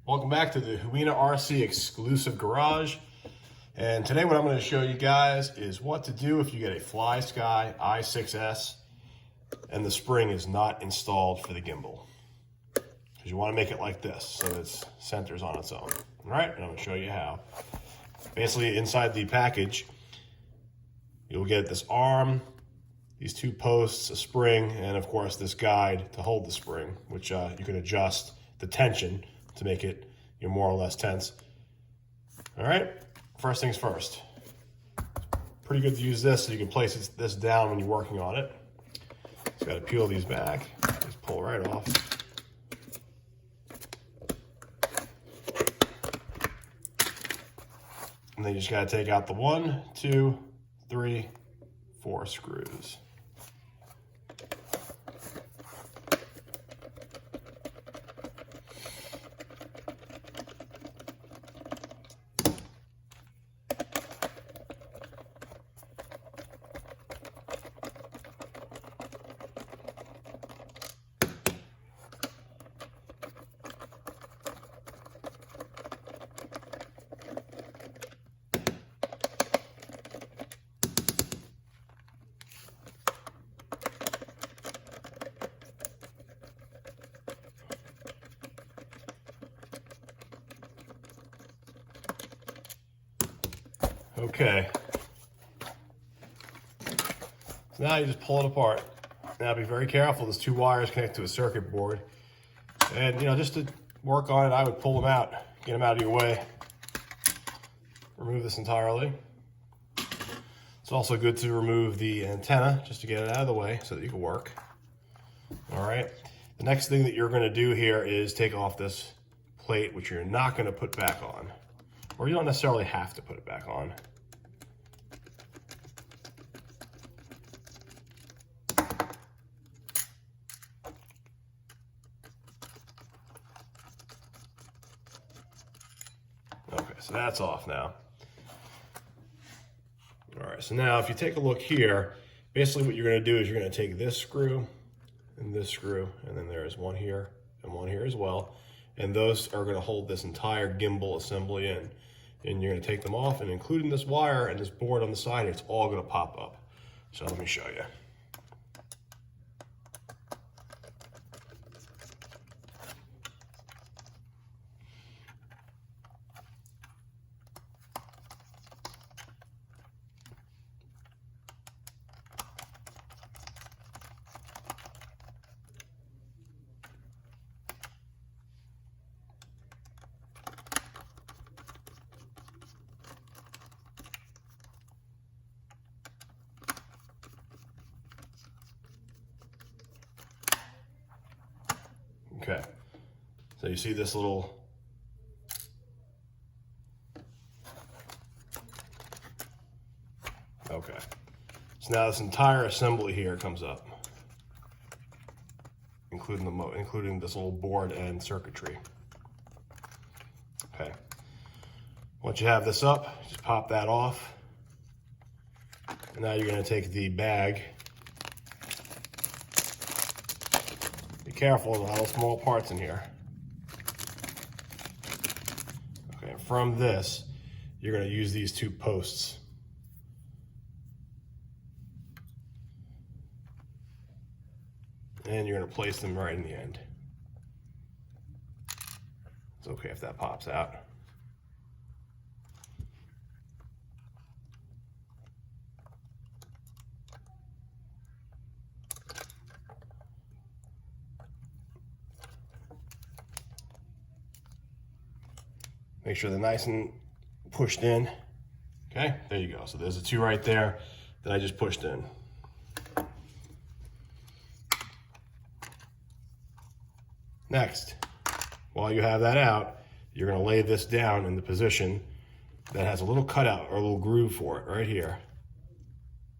Welcome back to the Huina RC exclusive garage. And today what I'm going to show you guys is what to do if you get a Flysky I6S and the spring is not installed for the gimbal. Because you want to make it like this so it centers on its own. All right, and I'm going to show you how. Basically inside the package, you'll get this arm, these two posts, a spring, and of course this guide to hold the spring, which you can adjust the tension to make it more or less tense. All right, first things first. Pretty good to use this so you can place this down when you're working on it. Just got to peel these back, just pull right off. And then you just got to take out the 1, 2, 3, 4 screws. Okay, so now you just pull it apart. Now be very careful, there's 2 wires connected to a circuit board. And just to work on it, I would pull them out, get them out of your way. Remove this entirely. It's also good to remove the antenna just to get it out of the way so that you can work. All right, the next thing that you're gonna do here is take off this plate, which you're not gonna put back on. Or you don't necessarily have to put it back on. Okay, so that's off now. All right, so now if you take a look here, basically what you're gonna do is you're gonna take this screw, and then there's one here and one here as well. And those are gonna hold this entire gimbal assembly in. And you're gonna take them off, and including this wire and this board on the side, it's all gonna pop up. So let me show you. Okay, so you see this little, okay. So now this entire assembly here comes up, including this little board and circuitry. Okay, once you have this up, just pop that off. And now you're gonna take the bag. Be careful, there's a lot of small parts in here. Okay, from this, you're gonna use these 2 posts. And you're gonna place them right in the end. It's okay if that pops out. Make sure they're nice and pushed in. Okay, there you go. So there's the 2 right there that I just pushed in. Next, while you have that out, you're gonna lay this down in the position that has a little cutout or a little groove for it right here.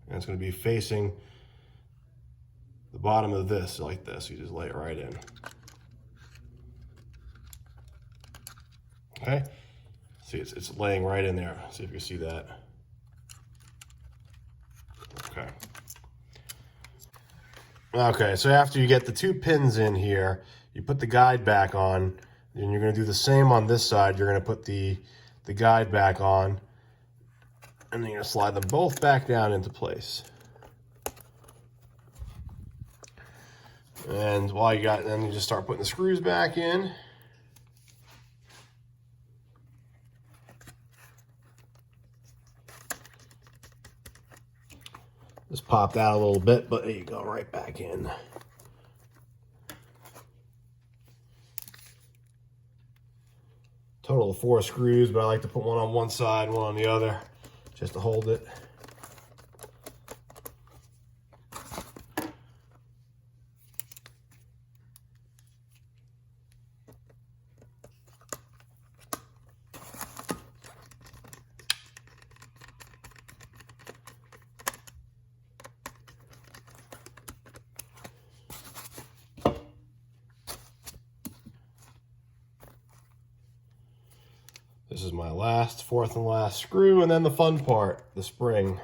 And it's gonna be facing the bottom of this like this. You just lay it right in. Okay, see it's laying right in there. See if you can see that. Okay. Okay, so after you get the 2 pins in here, you put the guide back on, And you're going to do the same on this side. You're going to put the guide back on, and then you're going to slide them both back down into place. And while you got, then you just start putting the screws back in. Just popped out a little bit, but there you go, right back in. Total of 4 screws, but I like to put one on one side, one on the other, just to hold it. This is my fourth and last screw, and then the fun part, the spring.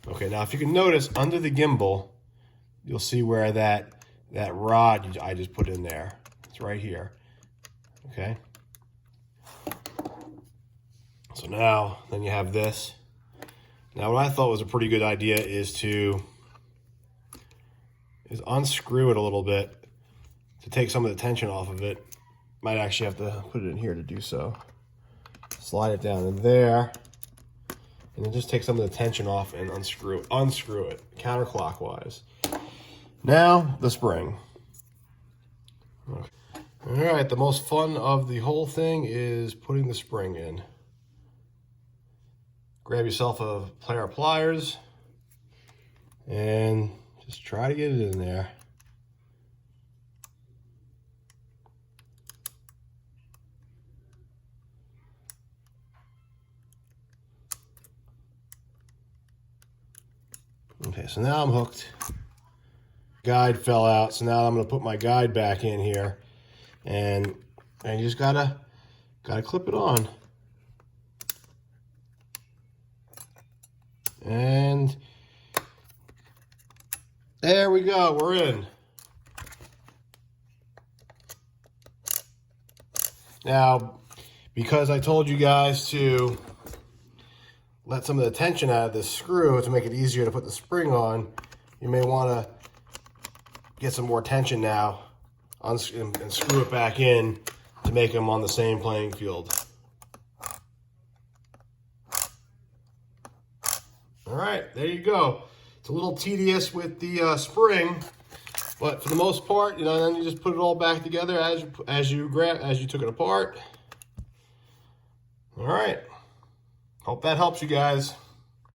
Okay, now if you can notice, under the gimbal, you'll see where that rod I just put in there. It's right here, okay? So now, then you have this. Now what I thought was a pretty good idea is unscrew it a little bit to take some of the tension off of it. Might actually have to put it in here to do so. Slide it down in there, and then just take some of the tension off and unscrew it counterclockwise. Now the spring. Okay. All right, the most fun of the whole thing is putting the spring in. Grab yourself a pair of pliers and just try to get it in there. Okay, so now I'm hooked. Guide fell out, so now I'm going to put my guide back in here, and you just gotta clip it on. And there we go, we're in. Now, because I told you guys to let some of the tension out of this screw to make it easier to put the spring on, you may want to get some more tension now and screw it back in to make them on the same playing field. All right, there you go. It's a little tedious with the spring, but for the most part, then you just put it all back together as you took it apart. All right. Hope that helps you guys.